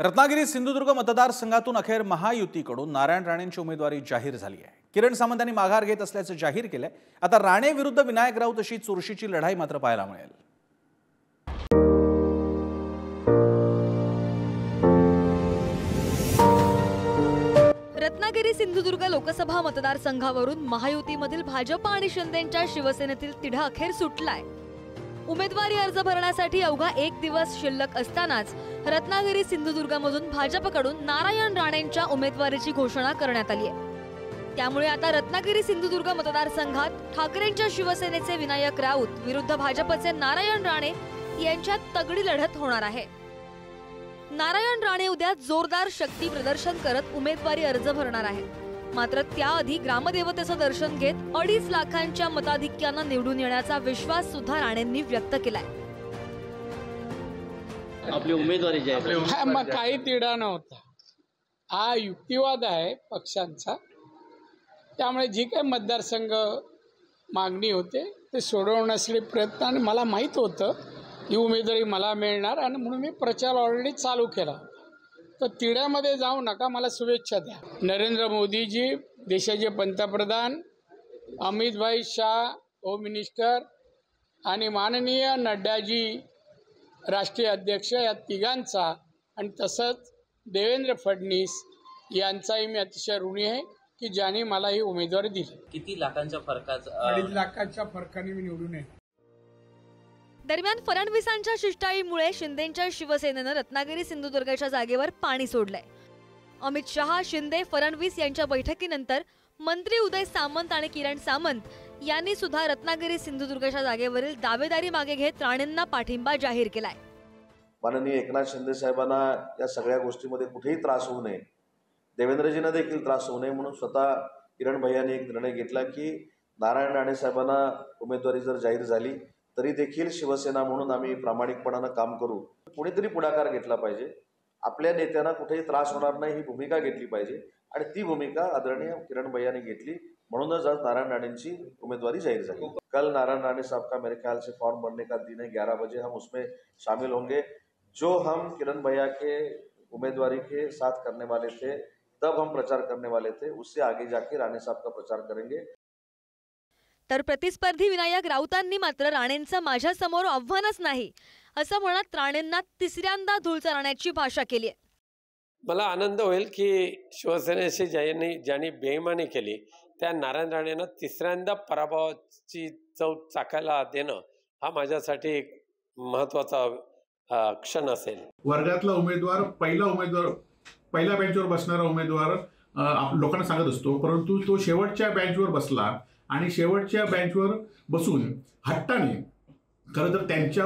रत्नागिरी सिंधुदुर्ग मतदारसंघातून अखेर महायुतीकडून नारायण राणेंची उमेदवारी जाहीर झाली आहे। किरण सामंतांनी माघार घेत असल्याचं जाहीर केलंय। आता राणे विरुद्ध विनायक राऊत अशी चुरशीची लढाई मात्र पाहायला मिळेल। रत्नागिरी सिंधुदुर्ग लोकसभा मतदारसंघावरून महायुतीमधील भाजप आणि शिंदेंच्या शिवसेनेतील तिढा अखेर सुटलाय। उमेदवारी अर्ज भरण्यासाठी अवघा एक दिवस शिल्लक असतानाच रत्नागिरी सिंधुदुर्गमधून भाजपकडून नारायण राणेंच्या उमेदवारीची घोषणा करण्यात आली आहे। त्यामुळे आता रत्नागिरी सिंधुदुर्ग मतदारसंघात ठाकरेंच्या शिवसेनेचे विनायक राऊत विरुद्ध भाजपचे नारायण राणे यांच्यात तगडी लढत होणार आहे। नारायण राणे उद्या जोरदार शक्ती प्रदर्शन करत उमेदवारी अर्ज भरणार आहेत। मात्र त्याआधी ग्रामदेवतेचं दर्शन घेत 2.5 लाखांच्या मताधिक्यानं निवडून येण्याचा विश्वास सुद्धा राणेंनी व्यक्त केलाय। आपली उमेदवारी जी आहे मग काही तिढा नव्हता। हा युक्तिवाद आहे पक्षांचा। त्यामुळे जी काही मतदारसंघ मागणी होते ते सोडवण्यासाठी प्रयत्न, आणि मला माहीत होतं ही उमेदवारी मला मिळणार, आणि म्हणून मी प्रचार ऑलरेडी चालू केला। तर तिढ्यामध्ये जाऊ नका, मला शुभेच्छा द्या। नरेंद्र मोदीजी, देशाचे पंतप्रधान, अमित भाई शाह होम मिनिस्टर, आणि माननीय नड्डाजी राष्ट्रीय अध्यक्ष, या तिघांचा आणि तसंच देवेंद्र फडणवीस यांचाही मी अतिशय ऋणी आहे की ज्यांनी मला ही उमेदवारी दिली। किती लाखांच्या फरकाचा? 2.5 लाखाच्या फरकाने मी निवडून आहे। दरम्यान फडणवीसांच्या शिष्टाईमुळे शिंदेंच्या शिवसेनेनं रत्नागिरी सिंधुदुर्गच्या जागेवर पाणी सोडलंय। अमित शहा, शिंदे, फडणवीस यांच्या बैठकीनंतर मंत्री उदय सामंत आणि किरण सामंत यांनी सुद्धा रत्नागिरी सिंधुदुर्गच्या जागेवरील दावेदारी मागे घेत राणेंना पाठिंबा जाहीर केलाय। माननीय एकनाथ शिंदे साहेबांना या सगळ्या गोष्टीमध्ये कुठेही त्रास होऊ नये, देवेंद्रजींना देखील त्रास होऊ नये म्हणून स्वतः किरण भैयांनी एक निर्णय घेतला की नारायण राणे साहेबांना उमेदवारी जर जाहीर झाली तरी देखील शिवसेना म्हणून आम्ही प्रामाणिकपणानं काम करू। कोणीतरी पुढाकार घेतला पाहिजे, आपल्या नेत्यांना कुठेही त्रास होणार नाही ही भूमिका घेतली पाहिजे, आणि ती भूमिका आदरणीय किरण भैयाने घेतली, म्हणूनच आज नारायण राणेंची उम्मीदवारी जाहिर झाली। कल नारायण राणे साहब का मेरे ख्याल से फॉर्म भरने का दिन है, 11 बजे हम उसमें शामिल होंगे। जो हम किरण भैया के उम्मीदवारी के साथ करने वाले थे, तब हम प्रचार करने वाले थे, उससे आगे जाके राणे साहब का प्रचार करेंगे। तर प्रतिस्पर्धी विनायक राऊतांनी मात्र राणेंचं माझ्या समोर आव्हानच नाही असं म्हणत राणेंना तिसऱ्यांदा धूळ चरण्याची भाषा केली आहे। मला आनंद होईल की शिवसेनेशी ज्यांनी बेईमानी केली त्या नारायण राणेंना तिसऱ्यांदा पराभवाची चव चाकायला देणं हा माझ्यासाठी एक महत्त्वाचा क्षण असेल। वर्गातला उमेदवार, पहिल्या बेंचवर बसणारा उमेदवार लोकांना सांगत असतो, परंतु तो शेवटच्या बेंचवर बसला आणि शेवटच्या बेंचवर बसून हट्टाने, खरं तर त्यांच्या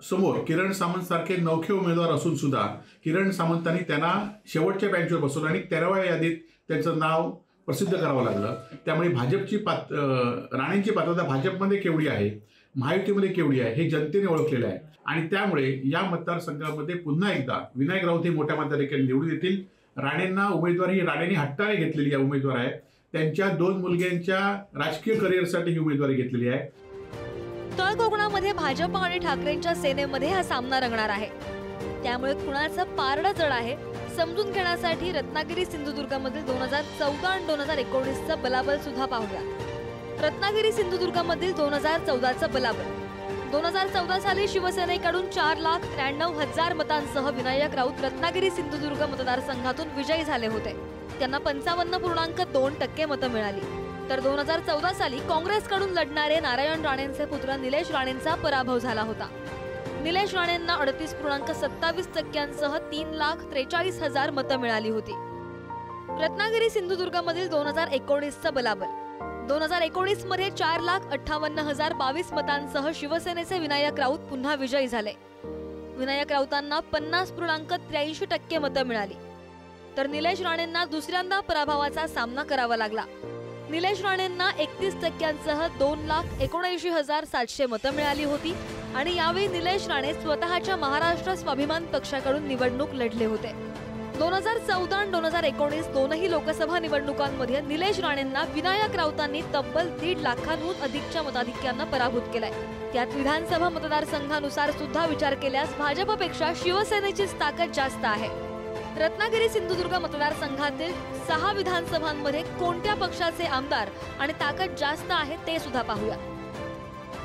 समोर किरण सामंत सारखे नौखे उमेदवार असून सुद्धा किरण सामंतांनी त्यांना शेवटच्या बेंचवर बसवलं आणि 13व्या यादीत त्यांचं नाव प्रसिद्ध करावं लागलं। त्यामुळे भाजपची राणेंची पात्रता भाजपमध्ये केवढी आहे, महायुतीमध्ये केवढी आहे हे जनतेने ओळखलेलं आहे, आणि त्यामुळे या मतदारसंघामध्ये पुन्हा एकदा विनायक राऊत हे मोठ्या मताधिक्याने निवडून येतील। राणेंना उमेदवारी राणेंनी हट्टाने घेतलेली या उमेदवार आहे, त्यांच्या 2 मुलग्यांच्या राजकीय करिअरसाठी ही उमेदवारी घेतलेली आहे। तळ कोकणामध्ये भाजप आणि ठाकरेंच्या सेनेमध्ये हा सामना रंगणार आहे। त्यामुळे कुणाचं पारडं जड आहे समजून घेण्यासाठी रत्नागिरी सिंधुदुर्गमधील 2014 आणि 2019चं बलाबल सुद्धा पाहूया। रत्नागिरी सिंधुदुर्गमधील 2014चं बलाबल। 2014 साली शिवसेनेकडून 4,93,000 मतांसह विनायक राऊत रत्नागिरी सिंधुदुर्ग मतदारसंघातून विजयी झाले होते। त्यांना 55.2% मतं मिळाली। तर 2014 साली काँग्रेसकडून लढणारे नारायण राणेंचे पुत्र निलेश राणेंचा पराभव झाला होता। निलेश राणेंना 38.27%सह 3,43,000 मतं मिळाली होती। रत्नागिरी सिंधुदुर्गमधील 2019चं बलाबल। 2019 मध्ये 4,58,022 मतांसह शिवसेनेचे विनायक राऊत पुन्हा विजयी झाले। विनायक राऊतांना 50.83% मतं मिळाली। तर निलेश राणेंना दुसऱ्यांदा पराभवाचा सामना करावा लागला। निलेश राणेंना 31%सह 2,79,700 मतं मिळाली होती, आणि यावेळी निलेश राणे स्वतःच्या महाराष्ट्र स्वाभिमान पक्षाकडून निवडणूक लढले होते। 2014 आणि 2019 दोनही लोकसभा निवडणुकांमध्ये निलेश राणेंना विनायक राऊतांनी तब्बल 1.5 लाखांहून अधिकच्या मताधिक्यानं पराभूत केलाय। त्यात विधानसभा मतदारसंघानुसार सुद्धा विचार केल्यास भाजपपेक्षा शिवसेनेचीच ताकद जास्त आहे। रत्नागिरी सिंधुदुर्ग मतदारसंघातील 6 विधानसभांमध्ये कोणत्या पक्षाचे आमदार आणि ताकद जास्त आहे ते सुद्धा पाहूया।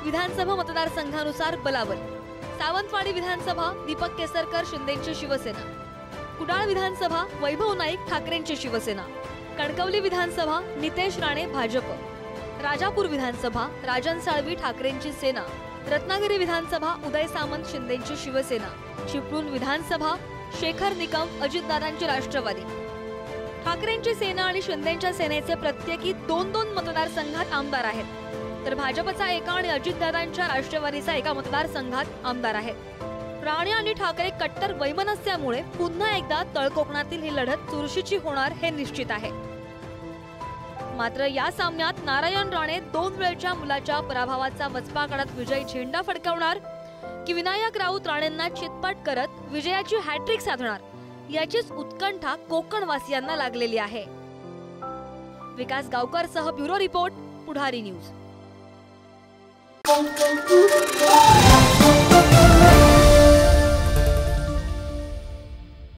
विधानसभा मतदारसंघानुसार बलाबल: सावंतवाडी विधानसभा दीपक केसरकर शिंदेची शिवसेना, कुडाळ विधानसभा वैभव नाईक ठाकरेंची शिवसेना, कणकवली विधानसभा नितेश राणे भाजप, राजापूर विधानसभा राजन साळवी ठाकरेंची सेना, रत्नागिरी विधानसभा उदय सामंत शिंदेची शिवसेना, चिपळूण विधानसभा शेखर निकम अजितदादांची राष्ट्रवादी। ठाकरेंची सेना आणि शिंदेच्या सेनेचे प्रत्येकी 2-2 मतदारसंघात आमदार आहेत, तर भाजपचा एका आणि अजितदादांच्या राष्ट्रवादीचा एका मतदारसंघात आमदार आहेत। राणे आणि ठाकरे कट्टर वैमनस्यामुळे पुन्हा एकदा तळकोकणातील ही लढत चुरशीची होणार हे निश्चित आहे। मात्र या सामन्यात नारायण राणे 2 वेळच्या मुलाच्या पराभवाचा वचपा काढत विजयी झेंडा फडकवणार की विनायक राऊत राणेंना चितपट करत विजयाची हॅट्रिक साधणार, याचीच उत्कंठा कोकणवासियांना लागलेली आहे। विकास गावकर सह ब्युरो रिपोर्ट, पुढारी न्यूज।